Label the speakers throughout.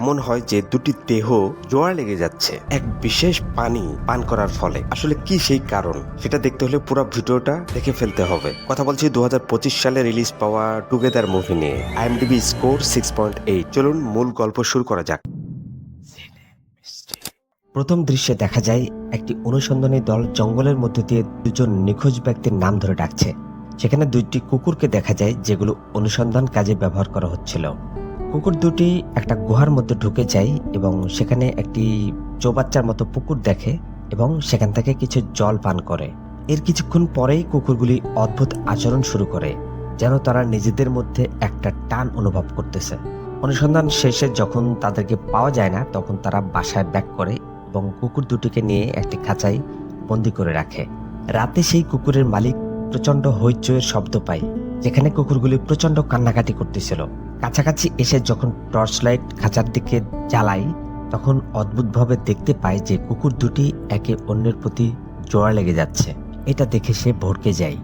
Speaker 1: এমন হয় যে দুটি দেহ জোড়া লেগে যাচ্ছে এক বিশেষ পানি পান করার ফলে। আসলে কি সেই কারণ সেটা দেখতে হলে পুরো ভিডিওটা দেখে ফেলতে হবে। কথা বলছি 2025 সালে রিলিজ পাওয়া টুগেদার মুভি নিয়ে। IMDb score 6.8। চলুন মূল গল্প শুরু করা যাক।
Speaker 2: প্রথম দৃশ্যে দেখা যায় একটি অনুসন্ধানী দল জঙ্গলের মধ্যে দিয়ে দুজন নিখোঁজ ব্যক্তির নাম ধরে ডাকছে। সেখানে দুইটি কুকুরকে দেখা যায় যেগুলো অনুসন্ধান কাজে ব্যবহার করা হচ্ছিল। কুকুর দুটি একটা গুহার মধ্যে ঢুকে যায় এবং সেখানে একটি চৌবাচ্চার মতো পুকুর দেখে এবং সেখান থেকে কিছু জল পান করে। এর কিছুক্ষণ পরেই কুকুরগুলি অদ্ভুত আচরণ শুরু করে, যেন তারা নিজেদের মধ্যে একটা টান অনুভব করতেছে। অনুসন্ধান শেষে যখন তাদেরকে পাওয়া যায় না তখন তারা বাসায় ব্যাক করে এবং কুকুর দুটিকে নিয়ে একটি খাঁচায় বন্দি করে রাখে। রাতে সেই কুকুরের মালিক প্রচন্ড হইচইয়ের শব্দ পায়, যেখানে কুকুরগুলি প্রচন্ড কান্নাকাটি করতেছিল। কাছাকাছি এসে যখন টর্চ লাইট খাঁচার দিকে জ্বালায় তখন অদ্ভুতভাবে দেখতে পায় যে কুকুর দুটি একে অন্যের প্রতি জোড়া লেগে যাচ্ছে। এটা দেখে সে ভড়কে যায়।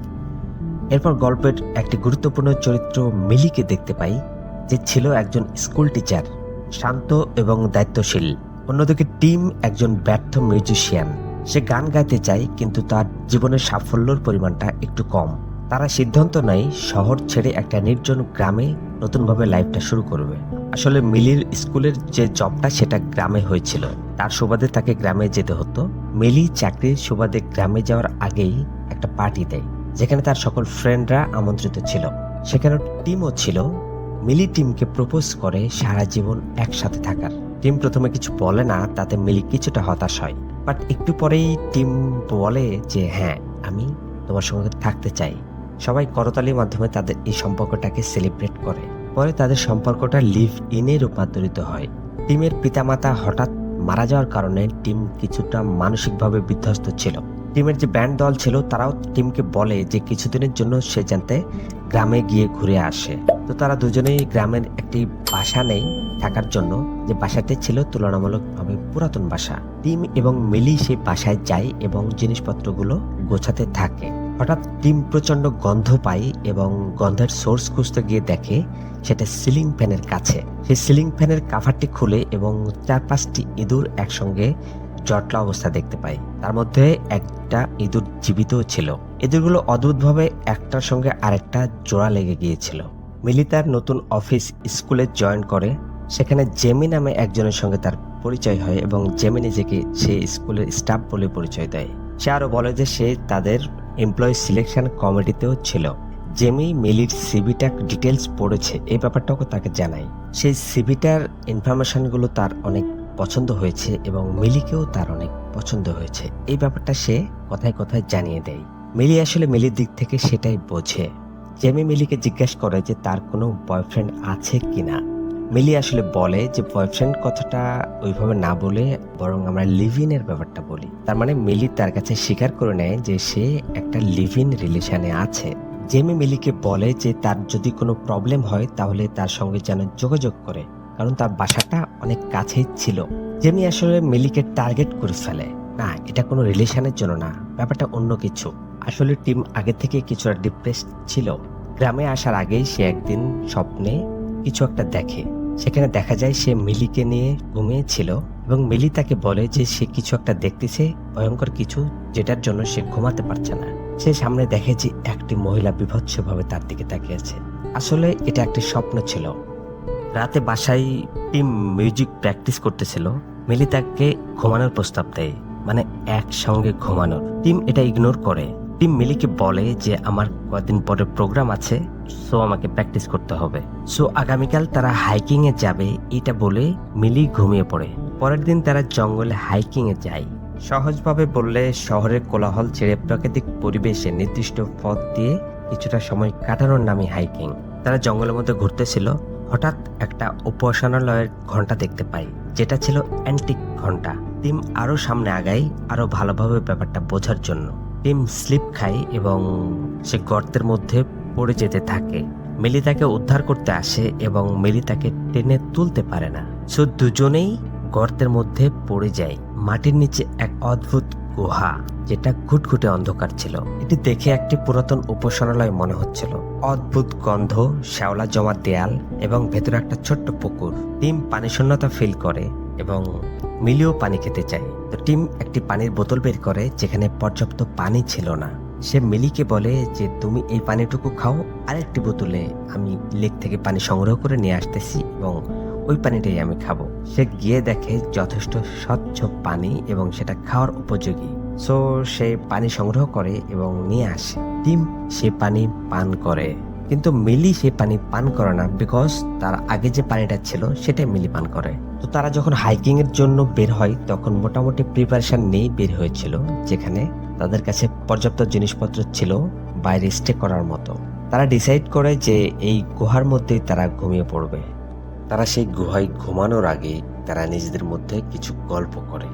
Speaker 2: এরপর গল্পের একটি গুরুত্বপূর্ণ চরিত্র মিলিকে দেখতে পাই, যে ছিল একজন স্কুল টিচার, শান্ত এবং দায়িত্বশীল। অন্যদিকে টিম একজন ব্যর্থ মিউজিশিয়ান। সে গান গাইতে চায় কিন্তু তার জীবনের সাফল্যের পরিমাণটা একটু কম। তারা সিদ্ধান্ত নেয় শহর ছেড়ে একটা নির্জন গ্রামে নতুনভাবে লাইফটা শুরু করবে। আসলে মিলির স্কুলের যে জবটা সেটা গ্রামে হয়েছিল, তার সুবাদে তাকে গ্রামে যেতে হতো। মিলি চাকরির সুবাদে গ্রামে যাওয়ার আগেই একটা পার্টি দেয়, যেখানে তার সকল ফ্রেন্ডরা আমন্ত্রিত ছিল। সেখানে টিমও ছিল। মিলি টিমকে প্রপোজ করে সারা জীবন একসাথে থাকার। টিম প্রথমে কিছু বলে না, তাতে মিলি কিছুটা হতাশ হয়। বাট একটু পরেই টিম বলে যে হ্যাঁ, আমি তোমার সঙ্গে থাকতে চাই। সবাই করতালির মাধ্যমে তাদের এই সম্পর্কটাকে সেলিব্রেট করে। পরে তাদের সম্পর্কটা লিভ ইনে রূপান্তরিত হয়। টিমের পিতামাতা হঠাৎ মারা যাওয়ার কারণে টিম কিছুটা মানসিকভাবে বিধ্বস্ত ছিল। টিমের যে ব্যান্ড দল ছিল তারাও টিমকে বলে যে কিছুদিনের জন্য সে জানতে গ্রামে গিয়ে ঘুরে আসে। তো তারা দুজনেই গ্রামের একটি বাসা নেই থাকার জন্য, যে বাসাটি ছিল তুলনামূলকভাবে পুরাতন বাসা। টিম এবং মিলি সেই বাসায় যায় এবং জিনিসপত্রগুলো গোছাতে থাকে। হঠাৎ টিম প্রচন্ড গন্ধ পায় এবং গন্ধের সোর্স খুঁজতে গিয়ে দেখে সেটা সিলিং ফ্যানের কাছে। সেই সিলিং ফ্যানের কাভারটি খুলে এবং 4-5টি ইঁদুর একসঙ্গে জটলা অবস্থা দেখতে পাই। তার মধ্যে একটা ইঁদুর জীবিত ছিল। ইঁদুরগুলো অদ্ভুতভাবে একটার সঙ্গে আরেকটা জোড়া লেগে গিয়েছিল। মিলি তার নতুন অফিস স্কুলে জয়েন করে। সেখানে জেমি নামে একজনের সঙ্গে তার পরিচয় হয় এবং জেমি নিজেকে সে স্কুলের স্টাফ বলে পরিচয় দেয়। সে আরো বলে যে সে তাদের এমপ্লয়ি সিলেকশন কমিটিতেও ছিল। জেমি মিলির সিভিটা ডিটেলস পড়েছে, এই ব্যাপারটাও তাকে জানায়। সেই সিভিটার ইনফরমেশনগুলো তার অনেক পছন্দ হয়েছে এবং মিলিকেও তার অনেক পছন্দ হয়েছে। এই ব্যাপারটা সে কথায় কথায় জানিয়ে দেয়। মিলি আসলে মিলির দিক থেকে সেটাই বোঝে। জেমি মিলিকে জিজ্ঞাসা করে যে তার কোনো বয়ফ্রেন্ড আছে কিনা। মিলি আসলে বলে যে বয়ফ্রেন্ড কথাটা ওইভাবে না বলে বরং আমরা লিভ ইনের ব্যাপারটা বলি। তার মানে মিলি তার কাছে স্বীকার করে নেয় যে সে একটা লিভ ইন রিলেশনে আছে। জেমি মিলিকে বলে যে তার যদি কোনো প্রবলেম হয় তাহলে তার সঙ্গে যেন যোগাযোগ করে, কারণ তার বাসাটা অনেক কাছেই ছিল। জেমি আসলে মিলিকে টার্গেট করে ফেলে। না, এটা কোনো রিলেশনের জন্য না, ব্যাপারটা অন্য কিছু। আসলে টিম আগে থেকে কিছুটা ডিপ্রেসড ছিল। গ্রামে আসার আগেই সে একদিন স্বপ্নে কিছু একটা দেখে। সেখানে দেখা যায় সে মিলিকে নিয়ে ঘুমিয়েছিল এবং মিলি তাকে বলে যে সে কিছু একটা দেখতেছে, ভয়ঙ্কর কিছু, যেটার জন্য সে ঘুমাতে পারছে না। সে সামনে দেখে যে একটি মহিলা বিভৎসভাবে তার দিকে তাকিয়েছে। আসলে এটা একটি স্বপ্ন ছিল। রাতে বাসায় টিম মিউজিক প্র্যাকটিস করতেছিল। মিলি তাকে ঘুমানোর প্রস্তাব দেয়, মানে একসঙ্গে ঘুমানোর। টিম এটা ইগনোর করে। টিম মিলিকে বলে যে আমার কয়েকদিন পরে প্রোগ্রাম আছে, সো আমাকে প্র্যাকটিস করতে হবে। সো আগামীকাল তারা হাইকিং এ যাবে, এটা বলে মিলি ঘুমিয়ে পড়ে। পরের দিন তারা জঙ্গলে হাইকিং এ যায়। সহজভাবে বললে শহরের কোলাহল ছেড়ে প্রাকৃতিক পরিবেশে নির্দিষ্ট পথ দিয়ে কিছুটা সময় কাটানোর নামে হাইকিং। তারা জঙ্গলের মধ্যে ঘুরতেছিল। হঠাৎ একটা উপাসনালয়ের ঘন্টা দেখতে পাই, যেটা ছিল অ্যান্টিক ঘন্টা। টিম আরো সামনে আগায় আরো ভালোভাবে ব্যাপারটা বোঝার জন্য। টিম স্লিপ খায় এবং সে গর্তের মধ্যে পড়ে যেতে থাকে। মিলি তাকে উদ্ধার করতে আসে এবং মিলি তাকে টেনে তুলতে পারে না। সো দুজনেই গর্তের মধ্যে পড়ে যায়। মাটির নিচে এক অদ্ভুত গুহা, যেটা ঘুটঘুটে অন্ধকার ছিল। এটি দেখে একটি পুরাতন উপাসনালয় মনে হচ্ছিল। অদ্ভুত গন্ধ, শ্যাওলা জমা দেয়াল এবং ভেতরে একটা ছোট্ট পুকুর। টিম পানি শূন্যতা ফিল করে এবং মিলিও পানি খেতে চায়। তো টিম একটি পানির বোতল বের করে যেখানে পর্যাপ্ত পানি ছিল না। সে মিলিকে বলে যে তুমি এই পানিটুকু খাও, আরেকটি বোতলে আমি লেক থেকে পানি সংগ্রহ করে নিয়ে আসতেছি এবং ওই পানিটাই আমি খাবো। সে গিয়ে দেখে যথেষ্ট স্বচ্ছ পানি এবং সেটা খাওয়ার উপযোগী। সো সে পানি সংগ্রহ করে এবং নিয়ে আসে। টিম সে পানি পান করে, কিন্তু মিলি সে পানি পান করে না, বিকজ তার আগে যে পানিটা ছিল সেটাই মিলি পান করে। তো তারা যখন হাইকিং এর জন্য বের হয় তখন মোটামুটি প্রিপারেশন নিয়ে বের হয়েছিল, যেখানে তাদের কাছে পর্যাপ্ত জিনিসপত্র ছিল বাইরে স্টে করার মতো। তারা ডিসাইড করে যে এই গুহার মধ্যেই তারা ঘুমিয়ে পড়বে।
Speaker 1: তারা সেই গুহায় ঘুমানোর আগে তারা নিজেদের মধ্যে কিছু গল্প করে,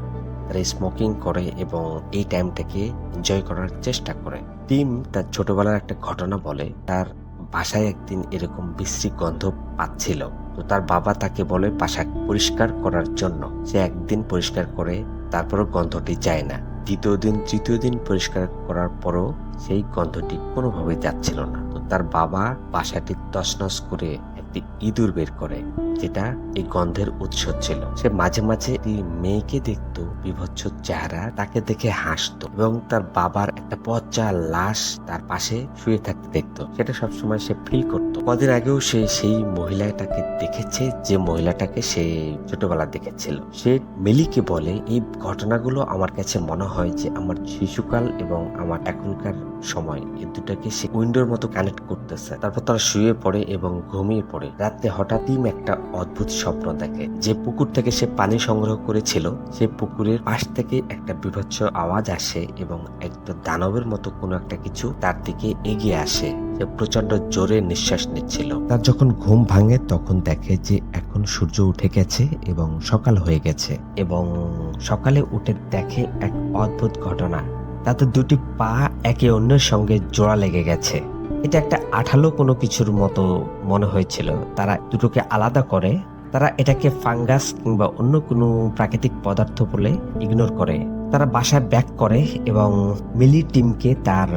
Speaker 1: তারা স্মোকিং করে এবং এই টাইমটাকে এনজয় করার চেষ্টা করে। টিম তার ছোটবেলার একটা ঘটনা বলে, তার বাসায় একদিন এরকম বিশ্রী গন্ধ পাচ্ছিল। তো তার বাবা তাকে বলে বাসা পরিষ্কার করার জন্য। সে একদিন পরিষ্কার করে, তারপরও গন্ধটি যায় না। দ্বিতীয় দিন, তৃতীয় দিন পরিষ্কার করার পরও সেই গন্ধটি কোনোভাবেই যাচ্ছিল না। তো তার বাবা বাসাটি তছনছ করে একটি ইঁদুর বের করে, যেটা এই গন্ধের উৎস ছিল। সে মাঝে মাঝে এই মেয়েকে দেখতো, বিভৎস চেহারা, তাকে দেখে হাসতো এবং তার বাবার একটা পচা লাশ তার পাশে শুয়ে থাকতে দেখতো। সেটা সবসময় সে ফিল করতো। কদিন আগেও সে সেই মহিলাটাকে দেখেছে, যে মহিলাটাকে সে ছোটবেলা দেখেছিল। সে মিলিকে বলে, এই ঘটনাগুলো আমার কাছে মনে হয় যে আমার শিশুকাল এবং আমার এখনকার সময়, এই দুটাকে সে উইন্ডোর মতো কানেক্ট করতেছে। তারপর তারা শুয়ে পড়ে এবং ঘুমিয়ে পড়ে। রাতে হঠাৎ টিম একটা অদ্ভুত স্বপ্ন দেখে। যে পুকুর থেকে সে পানি সংগ্রহ করেছিল, সেই পুকুরের পাশ থেকে একটা বিভৎস আওয়াজ আসে এবং একটা দানবের মতো কোনো একটা কিছু তার দিকে এগিয়ে আসে। সে প্রচন্ড জোরে নিঃশ্বাস নিচ্ছিল।
Speaker 2: তার যখন ঘুম ভাঙে তখন দেখে যে এখন সূর্য উঠে গেছে এবং সকাল হয়ে গেছে, এবং সকালে উঠে দেখে এক অদ্ভুত ঘটনা। তাদের দুটি পা একে অন্যের সঙ্গে জোড়া লেগে গেছে। এটা একটা আঠালো কোনো কিছুর মতো মনে হয়েছিল। তারা দুটোকে আলাদা করে, তারা এটাকে ফাঙ্গাস কিংবা অন্য কোনো প্রাকৃতিক পদার্থ বলে ইগনোর করে। তারা বাসায় ব্যাক করে এবং মিলি টিমকে তার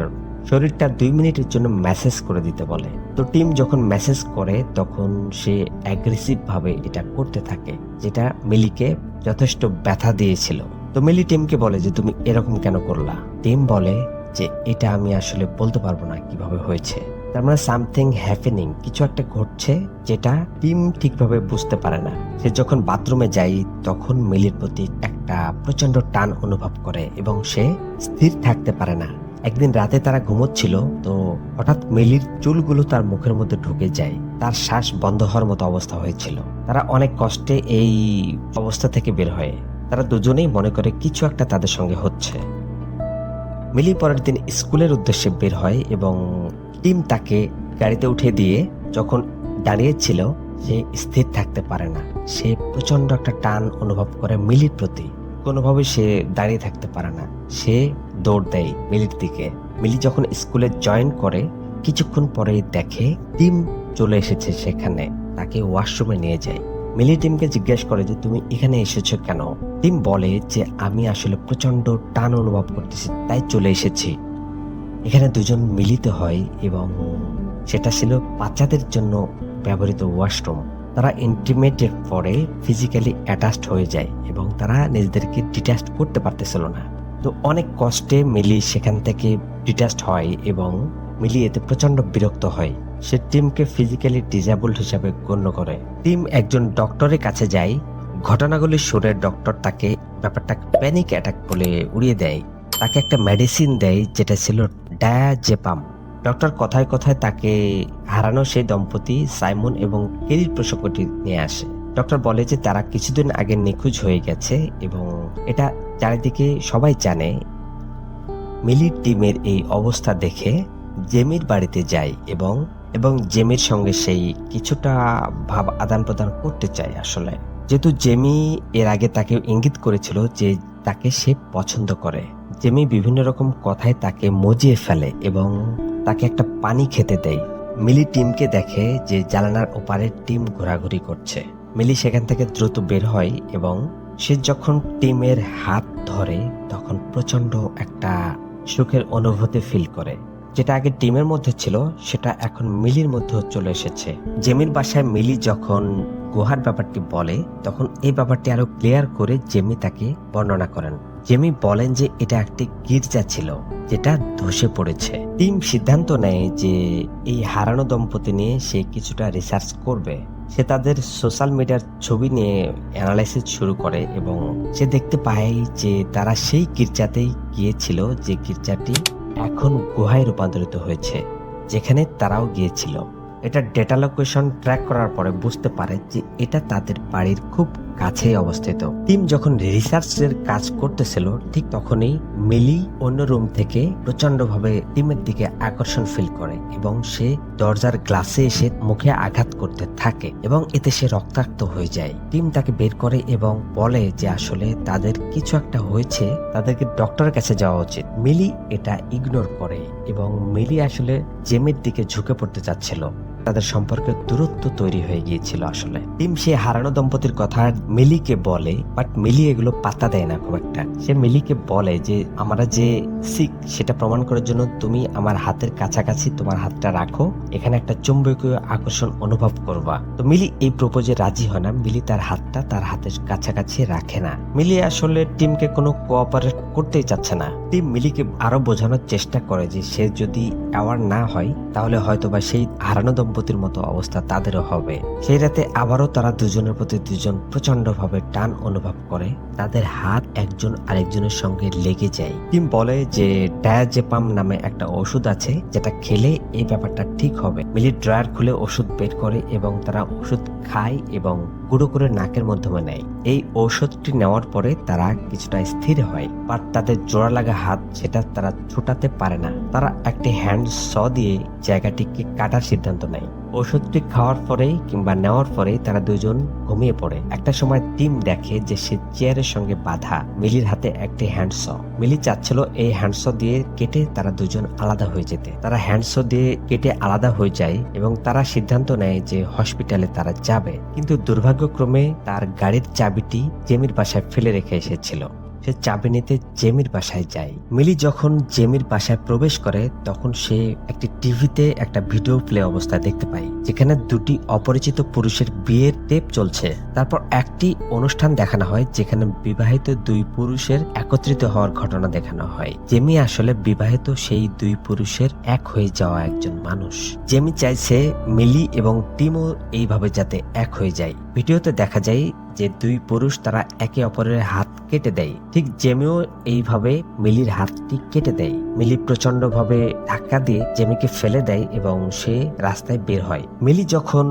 Speaker 2: শরীরটা 2 মিনিটের জন্য মেসেজ করে দিতে বলে। তো টিম যখন মেসেজ করে তখন সে অ্যাগ্রেসিভ ভাবে এটা করতে থাকে, যেটা মিলিকে যথেষ্ট ব্যথা দিয়েছিল। তো মিলি টিমকে বলে যে তুমি এরকম কেন করলা। টিম বলে যে এটা আমি আসলে বলতে পারবো না কিভাবে হয়েছে। তার মানে সামথিং হ্যাপেনিং, কিছু একটা ঘটছে যেটা টিম ঠিকভাবে বুঝতে পারে না। সে যখন বাথরুমে যায় তখন মিলির প্রতি একটা প্রচন্ড টান অনুভব করে এবং সে স্থির থাকতে পারে না। একদিন রাতে তারা ঘুমোচ্ছিল, তো হঠাৎ মিলির চুলগুলো তার মুখের মধ্যে ঢুকে যায়। তার শ্বাস বন্ধ হওয়ার মতো অবস্থা হয়েছিল। তারা অনেক কষ্টে এই অবস্থা থেকে বের হয়। তারা দুজনেই মনে করে কিছু একটা তাদের সঙ্গে হচ্ছে। মিলি পরের দিন স্কুলের উদ্দেশ্যে বের হয় এবং টিম তাকে গাড়িতে উঠে দিয়ে যখন দাঁড়িয়েছিল, সে স্থির থাকতে পারে না। সে প্রচন্ড একটা টান অনুভব করে মিলির প্রতি। কোনোভাবে সে দাঁড়িয়ে থাকতে পারে না। সে দৌড় দেয় মিলির দিকে। মিলি যখন স্কুলে জয়েন করে কিছুক্ষণ পরেই দেখে টিম চলে এসেছে সেখানে। তাকে ওয়াশরুমে নিয়ে যায়। মিলি টিমকে জিজ্ঞেস করে যে তুমি এখানে এসেছো কেন। টিম বলে যে আমি আসলে প্রচন্ড টান অনুভব করতেছি, তাই চলে এসেছি। এখানে দুজন মিলিত হয় এবং সেটা ছিল বাচ্চাদের জন্য ব্যবহৃত ওয়াশরুম। তারা ইন্টিমেটের পরে ফিজিক্যালি অ্যাটাচড হয়ে যায় এবং তারা নিজেদেরকে ডিটাচড করতে পারতেছিল না। তো অনেক কষ্টে মিলি সেখান থেকে ডিটাচড হয় এবং মিলি এতে প্রচন্ড বিরক্ত হয়। সে টিমকে ফিজিক্যালি ডিসেবলড হিসাবে গণ্য করে। টিম একজন ডক্টরের কাছে যায়। ঘটনাগুলি শুনে ডক্টর তাকে ব্যাপারটা প্যানিক অ্যাটাক বলে উড়িয়ে দেয়। তাকে একটা মেডিসিন দেয় যেটা ছিল ডায়াজেপাম। ডক্টর কথায় কথায় তাকে হারানো সেই দম্পতি সাইমন এবং কেরির প্রসঙ্গটি নিয়ে আসে। ডক্টর বলে যে তারা কিছুদিন আগে নিখোঁজ হয়ে গেছে এবং এটা চারিদিকে সবাই জানে। মিলির টিমের এই অবস্থা দেখে জেমির বাড়িতে যায় এবং জেমির সঙ্গে সেই কিছুটা ভাব আদান প্রদান করতে চায়। আসলে যেহেতু জেমি এর আগে তাকে ইঙ্গিত করেছিল যে তাকে সে পছন্দ করে, জেমি বিভিন্ন রকম কথায় তাকে মজিয়ে ফেলে এবং তাকে একটা পানি খেতে দেয়। মিলি টিমকে দেখে যে জানালার ওপারে টিম ঘোরাঘুরি করছে। মিলি সেখান থেকে দ্রুত বের হয় এবং সে যখন টিমের হাত ধরে তখন প্রচন্ড একটা সুখের অনুভূতি ফিল করে। যেটা আগে টিমের মধ্যে ছিল সেটা এখন মিলির মধ্যে চলে এসেছে। জেমির বাসায় মিলি যখন গুহার ব্যাপারটি বলে তখন এই ব্যাপারটি আরো ক্লিয়ার করে জেমি তাকে বর্ণনা করেন। জেমি বলেন যে এটা একটি গির্জা ছিল যেটা ধসে পড়েছে। টিম সিদ্ধান্ত নেয় যে এই হারানো দম্পতি নিয়ে সে কিছুটা রিসার্চ করবে। সে তাদের সোশ্যাল মিডিয়ার ছবি নিয়ে অ্যানালাইসিস শুরু করে এবং সে দেখতে পায় যে তারা সেই গির্জাতেই গিয়েছিল যে গির্জাটি এখন গুহায় রূপান্তরিত হয়েছে, যেখানে তারাও গিয়েছিল। এটা ডেটা লোকেশন ট্র্যাক করার পরে বুঝতে পারে যে এটা তাদের বাড়ির খুব কাছেই অবস্থিত। টিম যখন রিসার্চের কাজ করতেছিল ঠিক তখনই মিলি অন্য রুম থেকে প্রচন্ড ভাবে টিমের দিকে আকর্ষণ ফিল করে এবং সে দরজার গ্লাসে এসে মুখে আঘাত করতে থাকে এবং এতে সে রক্তাক্ত হয়ে যায়। টিম তাকে বের করে এবং বলে যে আসলে তাদের কিছু একটা হয়েছে, তাদেরকে ডক্টরের কাছে যাওয়া উচিত। মিলি এটা ইগনোর করে এবং মিলি আসলে জেমির দিকে ঝুঁকে পড়তে চাচ্ছিল। তাদের সম্পর্কে দূরত্ব তৈরি হয়ে গিয়েছিল। আসলে টিম সে হারানো দম্পতির কথা মিলিকে বলে, বাট মিলি এগুলো পাত্তা দেয় না খুব একটা। সে মিলিকে বলে যে আমরা যে সিক সেটা প্রমাণ করার জন্য তুমি আমার হাতের কাছাকাছি তোমার হাতটা রাখো, এখানে একটা চুম্বকীয় আকর্ষণ অনুভব করবা। তো মিলি এই প্রপোজে রাজি হয় না। মিলি তার হাতটা তার হাতের কাছাকাছি রাখে না। মিলি আসলে টিমকে কোনো কোঅপারেট করতেই চাচ্ছে না। টিম মিলিকে আরো বোঝানোর চেষ্টা করে যে সে যদি অ্যাওয়ার না হয় তাহলে হয়তোবা সেই হারানো দম্পতির মতো অবস্থা তাদেরও হবে। সেই রাতে আবারও তারা দুজনের প্রতি দুজন প্রচন্ড ভাবে টান অনুভব করে। তাদের হাত একজন আরেকজনের সঙ্গে লেগে যায়। টিম বলে যে ডায়াজেপাম নামে একটা ওষুধ আছে যেটা খেলে এই ব্যাপারটা ঠিক হবে। মিলি ড্রয়ার খুলে ওষুধ বের করে এবং তারা ওষুধ খায় এবং গুঁড়ো করে নাকের মাধ্যমে নেয়। এই ঔষধটি নেওয়ার পরে তারা কিছুটা স্থির হয়, বাট তাদের জোড়া লাগা হাত সেটা তারা ছোটাতে পারে না। তারা একটি হ্যান্ড স দিয়ে জায়গাটিকে কাটার সিদ্ধান্ত নেয়। ওষুধটি খাওয়ার পরে কিংবা নেওয়ার পরে তারা দুজন ঘুমিয়ে পড়ে। একটা সময় টিম দেখে যে সে চেয়ারের সঙ্গে বাঁধা মিলির হাতে একটি হ্যান্ডস। মিলি চাচ্ছিল এই হ্যান্ডস দিয়ে কেটে তারা দুজন আলাদা হয়ে যেতে। তারা হ্যান্ডস দিয়ে কেটে আলাদা হয়ে যায় এবং তারা সিদ্ধান্ত নেয় যে হসপিটালে তারা যাবে, কিন্তু দুর্ভাগ্যক্রমে তার গাড়ির চাবিটি জেমির বাসায় ফেলে রেখে এসেছিল। সে চাবি নিতে জেমির বাসায় যায়। মিলি যখন জেমির বাসায় প্রবেশ করে তখন সে একটি টিভিতে একটা ভিডিও প্লে অবস্থায় দেখতে পায় যেখানে দুটি অপরিচিত পুরুষের বিয়ের টেপ চলছে। তারপর একটি অনুষ্ঠান দেখানো হয় যেখানে বিবাহিত দুই পুরুষের একত্রিত হওয়ার ঘটনা দেখানো হয়। জেমি আসলে বিবাহিত সেই দুই পুরুষের এক হয়ে যাওয়া একজন মানুষ। জেমি চাইছে মিলি এবং টিমও এইভাবে যাতে এক হয়ে যায়। ভিডিওতে দেখা যায় যে দুই পুরুষ তারা একে অপরের হাত কেটে দেয়। ঠিক জেমিও এইভাবে মিলির হাতটি কেটে দেয়। মিলি প্রচন্ড ভাবে ধাক্কা দিয়ে জেমিকে ফেলে দেয় এবং সে রাস্তায় বের হয়। মিলি যখন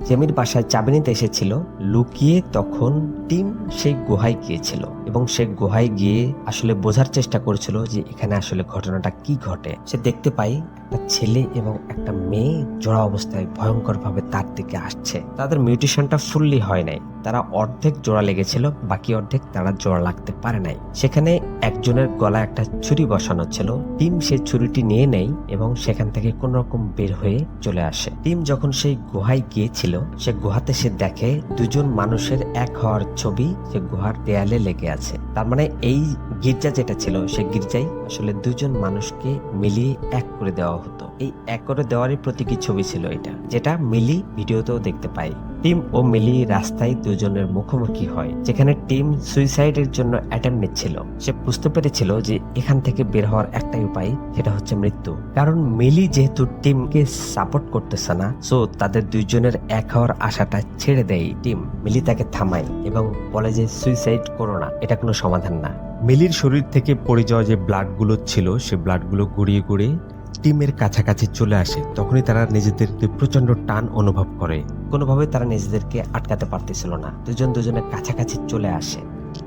Speaker 2: জেমির বাসায় চাবি নিতে এসেছিল লুকিয়ে, তখন টিম সেই গুহায় গিয়েছিল এবং সে গুহায় গিয়ে আসলে বোঝার চেষ্টা করেছিল যে এখানে আসলে ঘটনাটা কি ঘটে। সে দেখতে পায় একটা ছেলে এবং একটা মেয়ে জোড়া অবস্থায় ভয়ঙ্কর ভাবে তার দিকে আসছে। তাদের মিউটেশনটা ফুললি হয় নাই, তারা অর্ধেক জোড়া লেগেছিল, বাকি অর্ধেক তারা জোড়া লাগতে পারে নাই। সেখানে একজনের গলায় একটা ছুরি বসানো ছিল। টিম সেই ছুরিটি নিয়ে নেয় এবং সেখান থেকে কোন রকম বের হয়ে চলে আসে। টিম যখন সেই গুহায় গিয়েছিল সে গুহাতে সে দেখে দুজন মানুষের এক হওয়ার ছবি সে গুহার দেয়ালে লেগে আছে। তার মানে এই গির্জা যেটা ছিল সে গির্জায় আসলে দুজন মানুষকে মিলিয়ে এক করে দেওয়া হতো। এই এক করে দেওয়ারই প্রতীকী ছবি ছিল এটা, যেটা মিলি ভিডিওতেও দেখতে পাই। টিম ও মিলি রাস্তায় দুজনের মুখোমুখি হয়, যেখানে টিম সুইসাইডের জন্য অ্যাটেম্প নিচ্ছিল। সে বুঝতে পেরেছিল যে এখান থেকে বের হওয়ার একটাই উপায়, সেটা হচ্ছে মৃত্যু। কারণ মিলি যেহেতু টিমকে সাপোর্ট করতেছে না, সো তাদের দুইজনের এক হওয়ার আশাটা ছেড়ে দেয় টিম। মিলি তাকে থামায় এবং বলে যে সুইসাইড করো না, এটা কোনো সমাধান না।
Speaker 1: মিলির শরীর থেকে পড়ে যাওয়া যে ব্লাডগুলো ছিল সে ব্লাডগুলো গড়িয়ে গড়িয়ে টিমের কাছাকাছি চলে আসে। তখনই তারা নিজেদেরকে প্রচন্ড টান অনুভব করে।
Speaker 2: কোনোভাবে তারা নিজেদেরকে আটকাতে পারতেছিল না, দুজন দুজনের কাছাকাছি চলে আসে।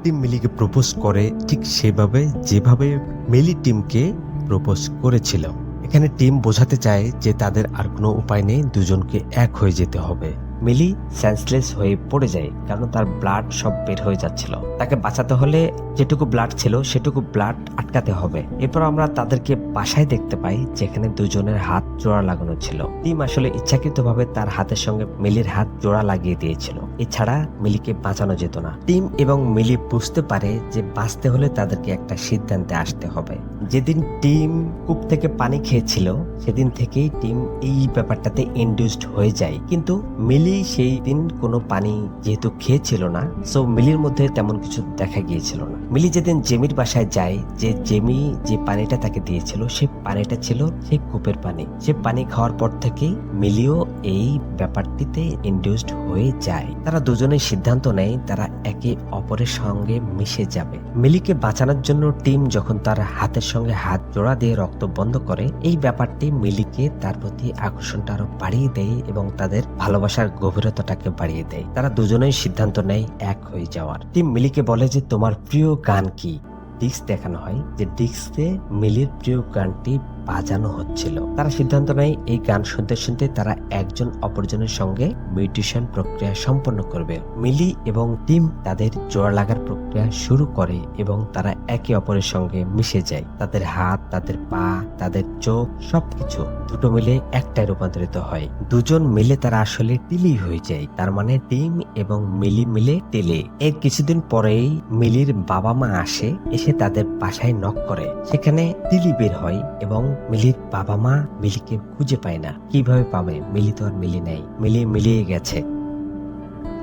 Speaker 1: টিম মিলিকে প্রপোজ করে ঠিক সেভাবে যেভাবে মিলি টিমকে প্রপোজ করেছিল। এখানে টিম বোঝাতে চায় যে তাদের আর কোনো উপায় নেই, দুজনকে এক হয়ে যেতে হবে।
Speaker 2: মিলি সেন্সলেস হয়ে পড়ে যায়, কারণ তার ব্লাড সব বের হয়ে যাচ্ছিল। তাকে বাঁচাতে হলে যেটুকু ব্লাড ছিল সেটুকু ব্লাড আটকাতে হবে। এরপর আমরা তাদেরকে বাসায় দেখতে পাই, যেখানে দুজনের হাত জোড়া লাগানো ছিল। টিম আসলে ইচ্ছাকৃতভাবে তার হাতের সঙ্গে মিলির হাত জোড়া লাগিয়ে দিয়েছিল, এছাড়া মিলিকে বাঁচানো যেত না। টিম এবং মিলি বুঝতে পারে যে বাঁচতে হলে তাদেরকে একটা সিদ্ধান্তে আসতে হবে। যেদিন টিম কূপ থেকে পানি খেয়েছিল সেদিন থেকেই টিম এই ব্যাপারটাতে ইনডিউসড হয়ে যায়, কিন্তু মিলি সেই দিন কোনো পানি যেহেতু খেয়েছিল না, সো মিলির মধ্যে তেমন কিছু দেখা গিয়েছিল না। মিলি যেদিন জেমির বাসায় যায়, যে জেমি যে পানিটা তাকে দিয়েছিল সেই পানিটা ছিল সেই কূপের পানি। সে পানি খাওয়ার পর থেকেই মিলিও এই ব্যাপারটিতে ইনডিউসড হয়ে যায়। তারা দুজনেই সিদ্ধান্ত নেয় তারা একে অপরের সঙ্গে মিশে যাবে। মিলিকে বাঁচানোর জন্য টিম যখন তার হাতের সঙ্গে হাত জোড়া দিয়ে রক্ত বন্ধ করে, এই ব্যাপারটি মিলিকে তার প্রতি আকর্ষণটা আরো বাড়িয়ে দেয় এবং তাদের ভালোবাসার গভীরতাটাকে বাড়িয়ে দেয়। তারা দুজনেই সিদ্ধান্ত নেয় এক হয়ে যাওয়ার। টিম মিলিকে বলে যে তোমার প্রিয় গান কি। ডিস্ক দেখানো হয় যে ডিস্কে মিলির প্রিয় গানটি বাজানো হচ্ছিল। তারা সিদ্ধান্ত নেয় এই গান শুনতে শুনতে তারা একজন অপরজনের সঙ্গে মিউটেশন প্রক্রিয়া সম্পন্ন করবে। মিলি এবং টিম তাদের জোড়া লাগার প্রক্রিয়া শুরু করে এবং তারা একে অপরের সঙ্গে মিশে যায়। তাদের হাত, তাদের পা, তাদের চোখ সবকিছু দুটো মিলে একটাই রূপান্তরিত হয়। দুজন মিলে তারা আসলে টিলি হয়ে যায়। তার মানে টিম এবং মিলি মিলে টেলে। এর কিছুদিন পরেই মিলির বাবা মা আসে, এসে তাদের বাসায় নক করে। সেখানে টিলি বের হয় এবং মিলির বাবা মা মিলিকে খুঁজে পায় না। কিভাবে পাবে? মিলি তো আর মিলি নেই, মিলি মিলিয়ে গেছে।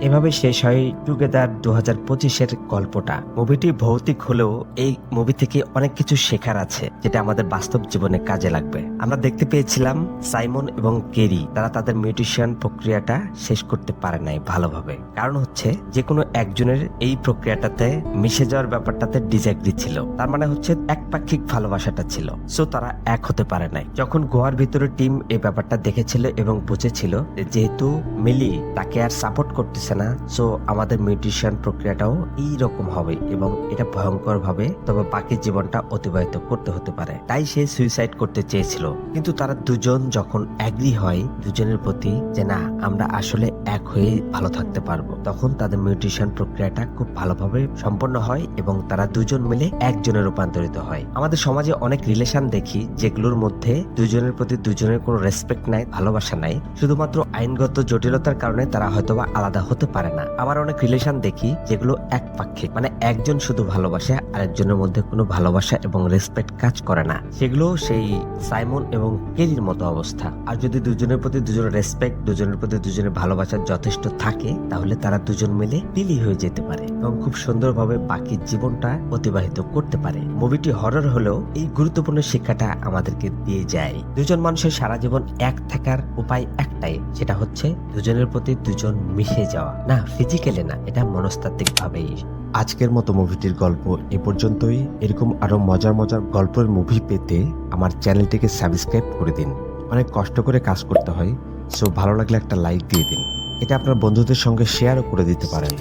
Speaker 2: এভাবে শেষ হয় টুগেদার 2025-এর গল্পটা। মুভিটি ভৌতিক হলেও এই মুভি থেকে অনেক কিছু শেখার আছে, যেটা আমাদের বাস্তব জীবনে কাজে লাগবে। আমরা দেখতে পেয়েছিলাম সাইমন এবং কেরি তারা তাদের মিউটেশন প্রক্রিয়াটা শেষ করতে পারে নাই ভালোভাবে। কারণ হচ্ছে যে কোনো একজনের এই প্রক্রিয়াটাতে মিশে যাওয়ার ব্যাপারটাতে ডিসএগ্রি ছিল। তার মানে হচ্ছে একপাক্ষিক ভালোবাসাটা ছিল, সো তারা এক হতে পারে নাই। যখন গুহার ভিতরে টিম এই ব্যাপারটা দেখেছিল এবং বুঝেছিল যে যেহেতু মিলি তাকে আর সাপোর্ট করতেছে না, সো আমাদের মিউটেশন প্রক্রিয়াটাও এই রকম হবে এবং এটা ভয়ঙ্কর ভাবে তবে বাকি জীবনটা অতিবাহিত করতে হতে পারে, তাই সে সুইসাইড করতে চেয়েছিল। কিন্তু তারা দুজন যখন এগ্রি হয় দুজনের প্রতি যে না আমরা আসলে এক হয়ে ভালো থাকতে পারবো, তখন তাদের মিউটেশন প্রক্রিয়াটা খুব ভালোভাবে সম্পন্ন হয় এবং তারা দুজন মিলে একজনে রূপান্তরিত হয়। আমাদের সমাজে অনেক রিলেশন দেখি যেগুলোর মধ্যে দুজনের প্রতি দুজনের কোনো রেসপেক্ট নাই, ভালোবাসা নাই, শুধুমাত্র আইনগত জটিলতার কারণে তারা হয়তোবা আলাদা হতে পারে না। আবার অনেক রিলেশন দেখি যেগুলো একপাক্ষিক, মানে একজন শুধু ভালোবাসে আরেকজনের মধ্যে কোনো ভালোবাসা এবং রেসপেক্ট কাজ করে না। সেগুলো সেই সাইমন এবং কেরির মতো অবস্থা। আর যদি দুজনের প্রতি দুজনের রেসপেক্ট, দুজনের প্রতি দুজনের ভালোবাসা যথেষ্ট থাকে, তাহলে তারা দুজন মিলে টিলি হয়ে যেতে পারে এবং খুব সুন্দরভাবে বাকি জীবনটা অতিবাহিত করতে পারে। মুভিটি হরর হলেও এই গুরুত্বপূর্ণ শিক্ষাটা আমাদেরকে দিয়ে যায়। দুজন মানুষের সারা জীবন এক থাকার উপায় একটাই, সেটা হচ্ছে দুজনের প্রতি দুজন মিশে যাওয়া। না ফিজিক্যালি না, এটা মনস্তাত্ত্বিক ভাবেই।
Speaker 1: আজকের মতো মুভিটির গল্প এ পর্যন্তই। এরকম আরো মজার মজার গল্পের মুভি পেতে আমার চ্যানেলটিকে সাবস্ক্রাইব করে দিন। অনেক কষ্ট করে কাজ করতে হয়, সো ভালো লাগলে একটা লাইক দিয়ে দিন। এটা আপনার বন্ধুদের সঙ্গে শেয়ারও করে দিতে পারেন।